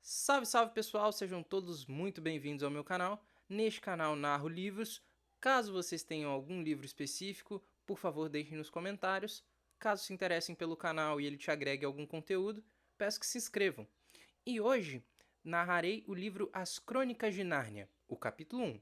Salve, salve pessoal, sejam todos muito bem-vindos ao meu canal. Neste canal narro livros. Caso vocês tenham algum livro específico, por favor deixem nos comentários. Caso se interessem pelo canal e ele te agregue algum conteúdo, peço que se inscrevam. E hoje narrarei o livro As Crônicas de Nárnia, o capítulo 1,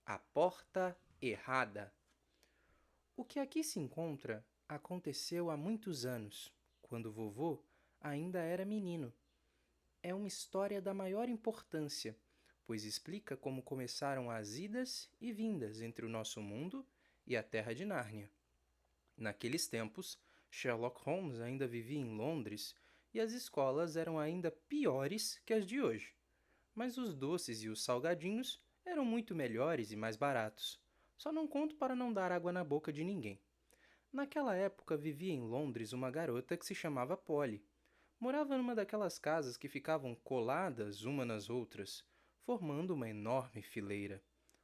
A Porta Errada. O que aqui se encontra aconteceu há muitos anos, quando vovô ainda era menino. É uma história da maior importância, pois explica como começaram as idas e vindas entre o nosso mundo e a Terra de Nárnia. Naqueles tempos, Sherlock Holmes ainda vivia em Londres e as escolas eram ainda piores que as de hoje. Mas os doces e os salgadinhos eram muito melhores e mais baratos. Só não conto para não dar água na boca de ninguém. Naquela época vivia em Londres uma garota que se chamava Polly. Morava numa daquelas casas que ficavam coladas uma nas outras, formando uma enorme fileira.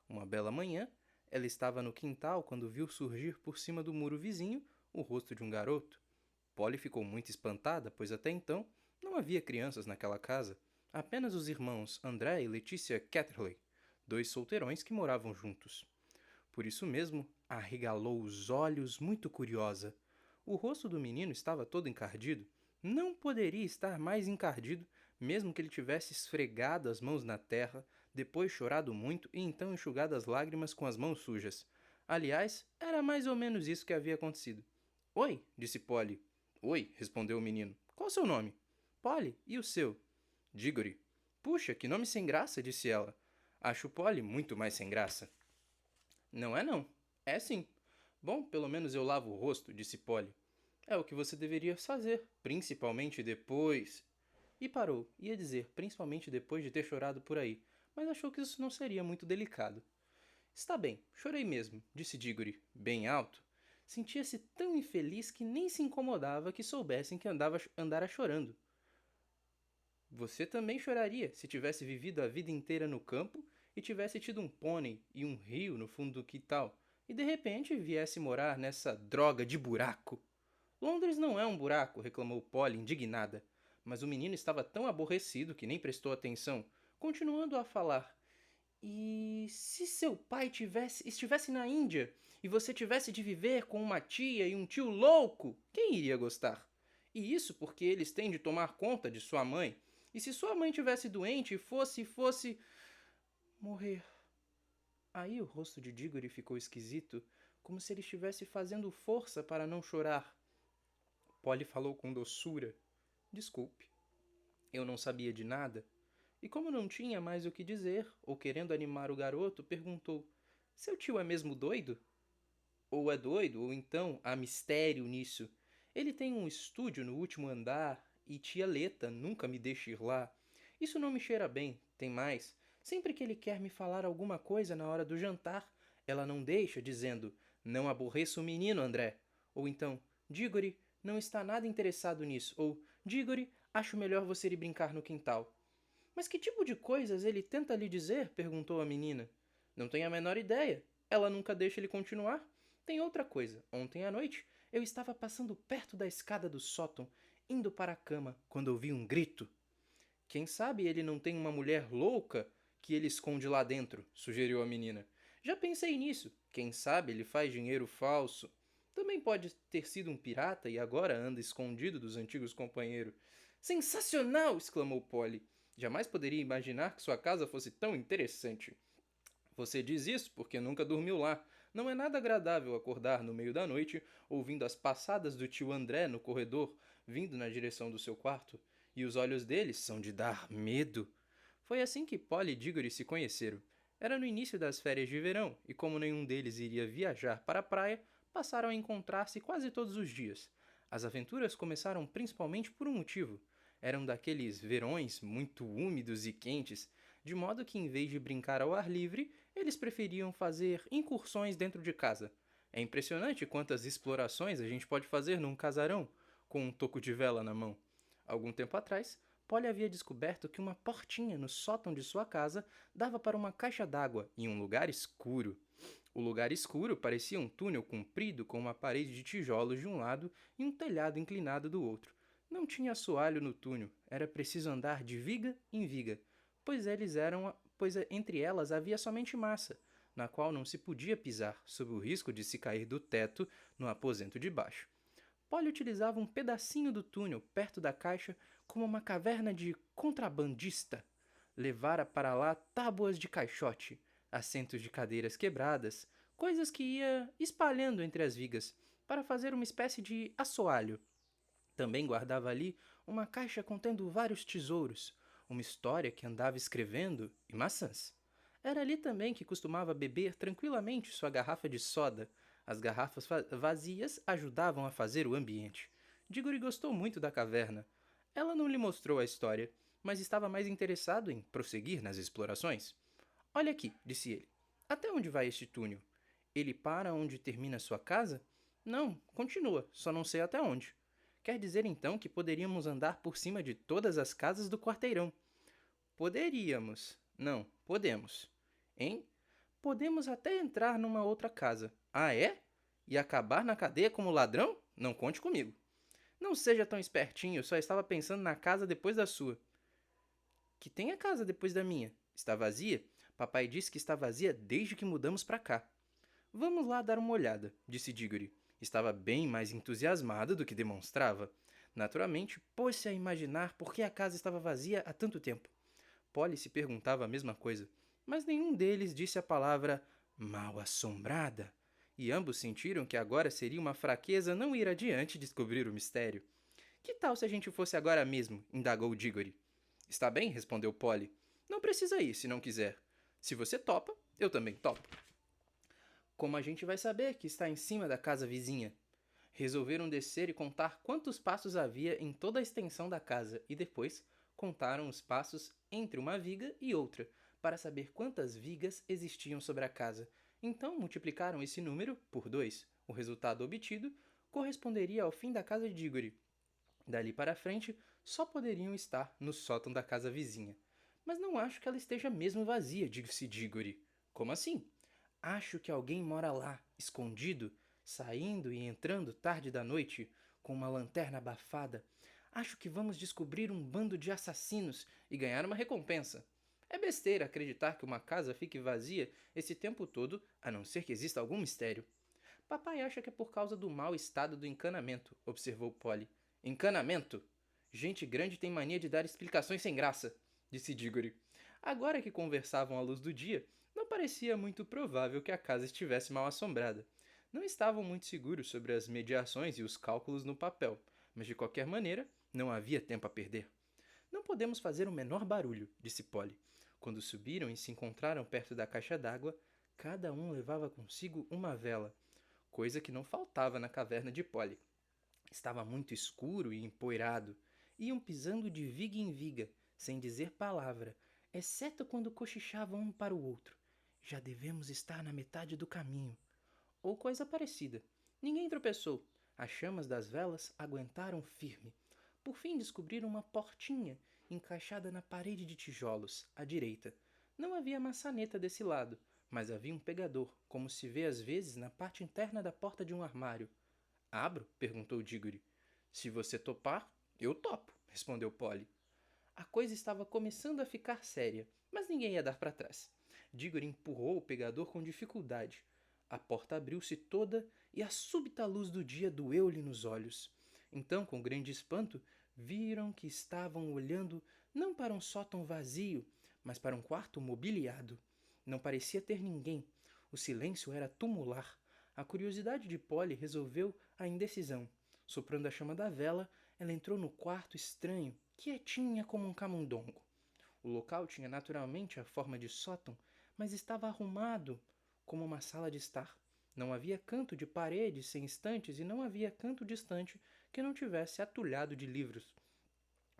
Uma bela manhã, ela estava no quintal quando viu surgir por cima do muro vizinho o rosto de um garoto. Polly ficou muito espantada, pois até então não havia crianças naquela casa, apenas os irmãos André e Letícia Catterley, dois solteirões que moravam juntos. Por isso mesmo, arregalou os olhos muito curiosa. O rosto do menino estava todo encardido. Não poderia estar mais encardido, mesmo que ele tivesse esfregado as mãos na terra, depois chorado muito e então enxugado as lágrimas com as mãos sujas. Aliás, era mais ou menos isso que havia acontecido. Oi, disse Polly. Oi, respondeu o menino. Qual o seu nome? Polly, e o seu? Diggory. Puxa, que nome sem graça, disse ela. Acho Polly muito mais sem graça. Não é não. É sim. Bom, pelo menos eu lavo o rosto, disse Polly. É o que você deveria fazer, principalmente depois. E parou, ia dizer, principalmente depois de ter chorado por aí, mas achou que isso não seria muito delicado. Está bem, chorei mesmo, disse Diggory, bem alto. Sentia-se tão infeliz que nem se incomodava que soubessem que andara chorando. Você também choraria se tivesse vivido a vida inteira no campo e tivesse tido um pônei e um rio no fundo do quintal, e de repente viesse morar nessa droga de buraco. Londres não é um buraco, reclamou Polly, indignada. Mas o menino estava tão aborrecido que nem prestou atenção, continuando a falar. E se seu pai estivesse na Índia e você tivesse de viver com uma tia e um tio louco, quem iria gostar? E isso porque eles têm de tomar conta de sua mãe. E se sua mãe tivesse doente e fosse morrer? Aí o rosto de Diggory ficou esquisito, como se ele estivesse fazendo força para não chorar. Polly falou com doçura. Desculpe, eu não sabia de nada. E como não tinha mais o que dizer, ou querendo animar o garoto, perguntou: Seu tio é mesmo doido? Ou é doido, ou então há mistério nisso. Ele tem um estúdio no último andar e tia Leta nunca me deixa ir lá. Isso não me cheira bem, tem mais. Sempre que ele quer me falar alguma coisa na hora do jantar, ela não deixa, dizendo: Não aborreça o menino, André. Ou então: Diggory não está nada interessado nisso. Ou Diggory, acho melhor você ir brincar no quintal. Mas que tipo de coisas ele tenta lhe dizer? Perguntou a menina. Não tenho a menor ideia. Ela nunca deixa ele continuar. Tem outra coisa. Ontem à noite eu estava passando perto da escada do sótão, indo para a cama, quando ouvi um grito. Quem sabe ele não tem uma mulher louca que ele esconde lá dentro, sugeriu a menina. Já pensei nisso. Quem sabe ele faz dinheiro falso. Também pode ter sido um pirata e agora anda escondido dos antigos companheiros. Sensacional! Exclamou Polly. Jamais poderia imaginar que sua casa fosse tão interessante. Você diz isso porque nunca dormiu lá. Não é nada agradável acordar no meio da noite ouvindo as passadas do tio André no corredor, vindo na direção do seu quarto. E os olhos deles são de dar medo. Foi assim que Polly e Diggory se conheceram. Era no início das férias de verão, e como nenhum deles iria viajar para a praia, passaram a encontrar-se quase todos os dias. As aventuras começaram principalmente por um motivo. Eram daqueles verões muito úmidos e quentes, de modo que em vez de brincar ao ar livre, eles preferiam fazer incursões dentro de casa. É impressionante quantas explorações a gente pode fazer num casarão, com um toco de vela na mão. Algum tempo atrás, Polly havia descoberto que uma portinha no sótão de sua casa dava para uma caixa d'água em um lugar escuro. O lugar escuro parecia um túnel comprido com uma parede de tijolos de um lado e um telhado inclinado do outro. Não tinha assoalho no túnel, era preciso andar de viga em viga, pois entre elas havia somente massa, na qual não se podia pisar, sob o risco de se cair do teto no aposento de baixo. Polly utilizava um pedacinho do túnel perto da caixa como uma caverna de contrabandista. Levara para lá tábuas de caixote, assentos de cadeiras quebradas, coisas que ia espalhando entre as vigas, para fazer uma espécie de assoalho. Também guardava ali uma caixa contendo vários tesouros, uma história que andava escrevendo e maçãs. Era ali também que costumava beber tranquilamente sua garrafa de soda. As garrafas vazias ajudavam a fazer o ambiente. Diggory gostou muito da caverna. Ela não lhe mostrou a história, mas estava mais interessado em prosseguir nas explorações. Olha aqui, disse ele. Até onde vai este túnel? Ele para onde termina sua casa? Não, continua, só não sei até onde. Quer dizer então que poderíamos andar por cima de todas as casas do quarteirão. Poderíamos. Não, podemos. Hein? Podemos até entrar numa outra casa. Ah, é? E acabar na cadeia como ladrão? Não conte comigo. Não seja tão espertinho, só estava pensando na casa depois da sua. Que tem a casa depois da minha? Está vazia? Papai disse que está vazia desde que mudamos para cá. Vamos lá dar uma olhada, disse Diggory. Estava bem mais entusiasmado do que demonstrava. Naturalmente, pôs-se a imaginar por que a casa estava vazia há tanto tempo. Polly se perguntava a mesma coisa, mas nenhum deles disse a palavra mal assombrada, e ambos sentiram que agora seria uma fraqueza não ir adiante e descobrir o mistério. Que tal se a gente fosse agora mesmo? Indagou Diggory. Está bem, respondeu Polly. Não precisa ir se não quiser. Se você topa, eu também topo. Como a gente vai saber que está em cima da casa vizinha? Resolveram descer e contar quantos passos havia em toda a extensão da casa e depois contaram os passos entre uma viga e outra, para saber quantas vigas existiam sobre a casa. Então multiplicaram esse número por 2. O resultado obtido corresponderia ao fim da casa de Diggory. Dali para frente, só poderiam estar no sótão da casa vizinha. Mas não acho que ela esteja mesmo vazia, disse Diggory. Como assim? Acho que alguém mora lá, escondido, saindo e entrando tarde da noite, com uma lanterna abafada. Acho que vamos descobrir um bando de assassinos e ganhar uma recompensa. É besteira acreditar que uma casa fique vazia esse tempo todo, a não ser que exista algum mistério. Papai acha que é por causa do mau estado do encanamento, observou Polly. Encanamento? Gente grande tem mania de dar explicações sem graça, disse Diggory. Agora que conversavam à luz do dia, não parecia muito provável que a casa estivesse mal assombrada. Não estavam muito seguros sobre as mediações e os cálculos no papel, mas de qualquer maneira, não havia tempo a perder. Não podemos fazer o menor barulho, disse Polly. Quando subiram e se encontraram perto da caixa d'água, cada um levava consigo uma vela, coisa que não faltava na caverna de Polly. Estava muito escuro e empoeirado. Iam pisando de viga em viga, sem dizer palavra, exceto quando cochichavam um para o outro. Já devemos estar na metade do caminho. Ou coisa parecida. Ninguém tropeçou. As chamas das velas aguentaram firme. Por fim descobriram uma portinha encaixada na parede de tijolos, à direita. Não havia maçaneta desse lado, mas havia um pegador, como se vê às vezes na parte interna da porta de um armário. Abro? Perguntou Diggory. Se você topar, eu topo, respondeu Polly. A coisa estava começando a ficar séria, mas ninguém ia dar para trás. Diggory empurrou o pegador com dificuldade. A porta abriu-se toda e a súbita luz do dia doeu-lhe nos olhos. Então, com grande espanto, viram que estavam olhando não para um sótão vazio, mas para um quarto mobiliado. Não parecia ter ninguém. O silêncio era tumular. A curiosidade de Polly resolveu a indecisão. Soprando a chama da vela, ela entrou no quarto estranho, quietinha como um camundongo. O local tinha naturalmente a forma de sótão, mas estava arrumado como uma sala de estar. Não havia canto de parede sem estantes e não havia canto distante que não tivesse atulhado de livros.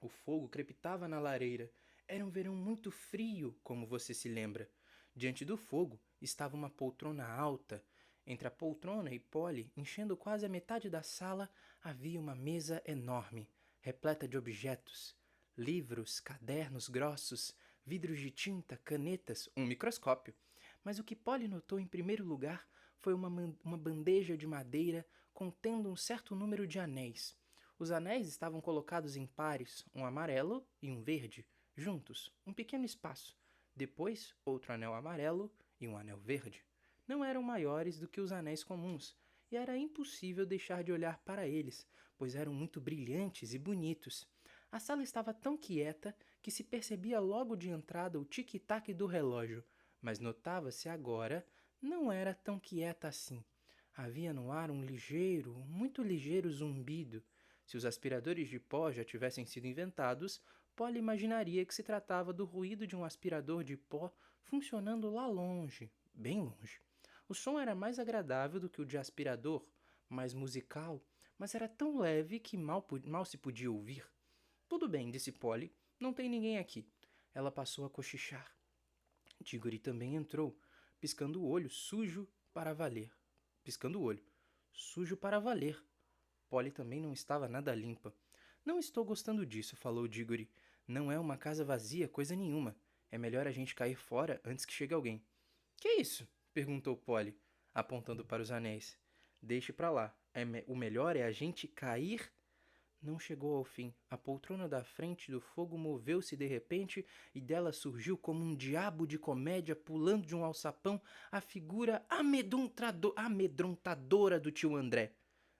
O fogo crepitava na lareira. Era um verão muito frio, como você se lembra. Diante do fogo estava uma poltrona alta. Entre a poltrona e Polly, enchendo quase a metade da sala, havia uma mesa enorme, repleta de objetos. Livros, cadernos grossos, vidros de tinta, canetas, um microscópio. Mas o que Polly notou em primeiro lugar foi uma bandeja de madeira contendo um certo número de anéis. Os anéis estavam colocados em pares, um amarelo e um verde, juntos, um pequeno espaço. Depois, outro anel amarelo e um anel verde. Não eram maiores do que os anéis comuns, e era impossível deixar de olhar para eles, pois eram muito brilhantes e bonitos. A sala estava tão quieta que se percebia logo de entrada o tic-tac do relógio, mas notava-se agora não era tão quieta assim. Havia no ar um ligeiro, muito ligeiro zumbido. Se os aspiradores de pó já tivessem sido inventados, Polly imaginaria que se tratava do ruído de um aspirador de pó funcionando lá longe, bem longe. O som era mais agradável do que o de aspirador, mais musical, mas era tão leve que mal se podia ouvir. Tudo bem, disse Polly, não tem ninguém aqui. Ela passou a cochichar. Diggory também entrou, piscando o olho, sujo para valer. Piscando o olho. Sujo para valer. Polly também não estava nada limpa. Não estou gostando disso, falou Diggory. Não é uma casa vazia, coisa nenhuma. É melhor a gente cair fora antes que chegue alguém. Que é isso? Perguntou Polly, apontando para os anéis. Deixe para lá. O melhor é a gente cair. Não chegou ao fim. A poltrona da frente do fogo moveu-se de repente e dela surgiu como um diabo de comédia pulando de um alçapão a figura amedrontadora do tio André.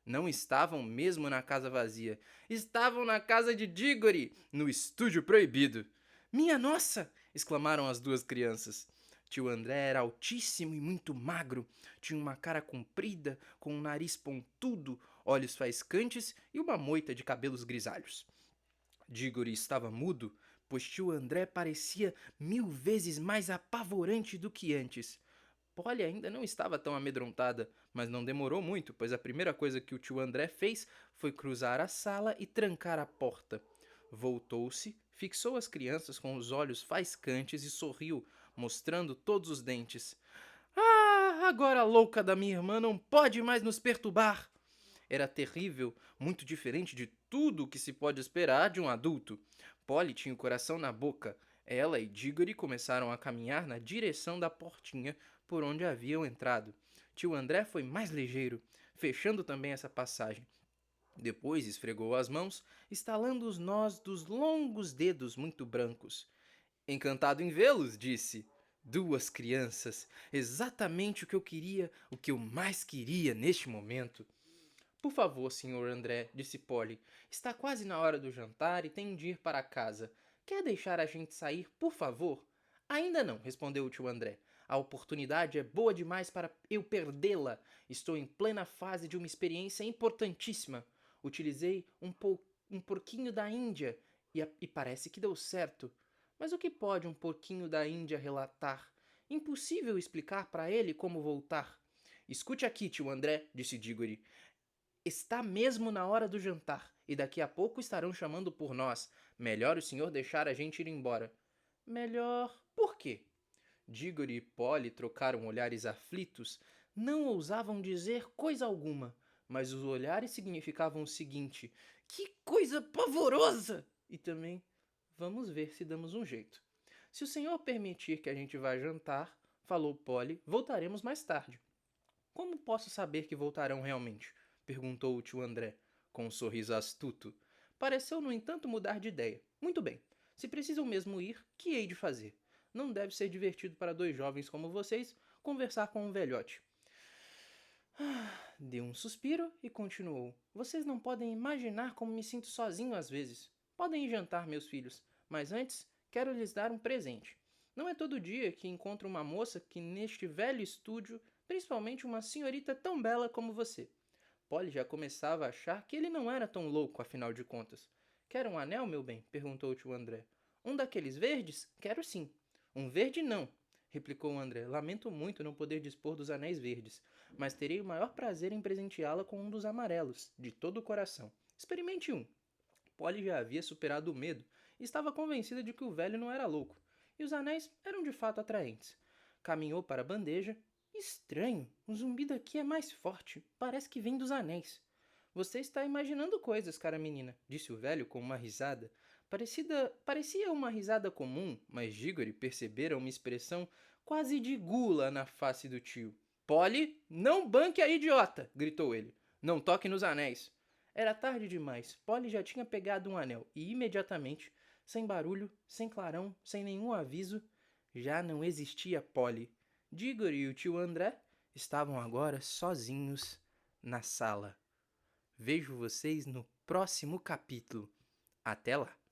Não estavam mesmo na casa vazia. Estavam na casa de Diggory, no estúdio proibido. Minha nossa! Exclamaram as duas crianças. Tio André era altíssimo e muito magro. Tinha uma cara comprida, com um nariz pontudo, olhos faiscantes e uma moita de cabelos grisalhos. Diggory estava mudo, pois tio André parecia 1000 vezes mais apavorante do que antes. Polly ainda não estava tão amedrontada, mas não demorou muito, pois a primeira coisa que o tio André fez foi cruzar a sala e trancar a porta. Voltou-se, fixou as crianças com os olhos faiscantes e sorriu, mostrando todos os dentes. Ah, agora a louca da minha irmã não pode mais nos perturbar! Era terrível, muito diferente de tudo o que se pode esperar de um adulto. Polly tinha o coração na boca. Ela e Diggory começaram a caminhar na direção da portinha por onde haviam entrado. Tio André foi mais ligeiro, fechando também essa passagem. Depois esfregou as mãos, estalando os nós dos longos dedos muito brancos. Encantado em vê-los, disse. Duas crianças, exatamente o que eu queria, o que eu mais queria neste momento. Por favor, Sr. André, disse Polly. Está quase na hora do jantar e tenho de ir para casa. Quer deixar a gente sair, por favor? Ainda não, respondeu o tio André. A oportunidade é boa demais para eu perdê-la. Estou em plena fase de uma experiência importantíssima. Utilizei um porquinho da Índia e parece que deu certo. Mas o que pode um porquinho da Índia relatar? Impossível explicar para ele como voltar. Escute aqui, tio André, disse Diggory. Está mesmo na hora do jantar, e daqui a pouco estarão chamando por nós. Melhor o senhor deixar a gente ir embora. Melhor... Por quê? Diggory e Polly trocaram olhares aflitos. Não ousavam dizer coisa alguma, mas os olhares significavam o seguinte: que coisa pavorosa! E também, vamos ver se damos um jeito. Se o senhor permitir que a gente vá jantar, falou Polly, voltaremos mais tarde. Como posso saber que voltarão realmente? Perguntou o tio André, com um sorriso astuto. Pareceu, no entanto, mudar de ideia. Muito bem. Se precisam mesmo ir, que hei de fazer? Não deve ser divertido para dois jovens como vocês conversar com um velhote. Deu um suspiro e continuou. Vocês não podem imaginar como me sinto sozinho às vezes. Podem ir jantar, meus filhos, mas antes quero lhes dar um presente. Não é todo dia que encontro uma moça que neste velho estúdio, principalmente uma senhorita tão bela como você. Polly já começava a achar que ele não era tão louco, afinal de contas. Quer um anel, meu bem? Perguntou o tio André. Um daqueles verdes? Quero sim. Um verde não, replicou o André. Lamento muito não poder dispor dos anéis verdes, mas terei o maior prazer em presenteá-la com um dos amarelos, de todo o coração. Experimente um. Polly já havia superado o medo e estava convencida de que o velho não era louco, e os anéis eram de fato atraentes. Caminhou para a bandeja. Estranho, o zumbido aqui é mais forte, parece que vem dos anéis. Você está imaginando coisas, cara menina, disse o velho com uma risada. Parecia uma risada comum, mas Diggory percebera uma expressão quase de gula na face do tio. Polly, não banque a idiota! Gritou ele. Não toque nos anéis. Era tarde demais. Polly já tinha pegado um anel e imediatamente, sem barulho, sem clarão, sem nenhum aviso, já não existia Polly. Diggory e o tio André estavam agora sozinhos na sala. Vejo vocês no próximo capítulo. Até lá!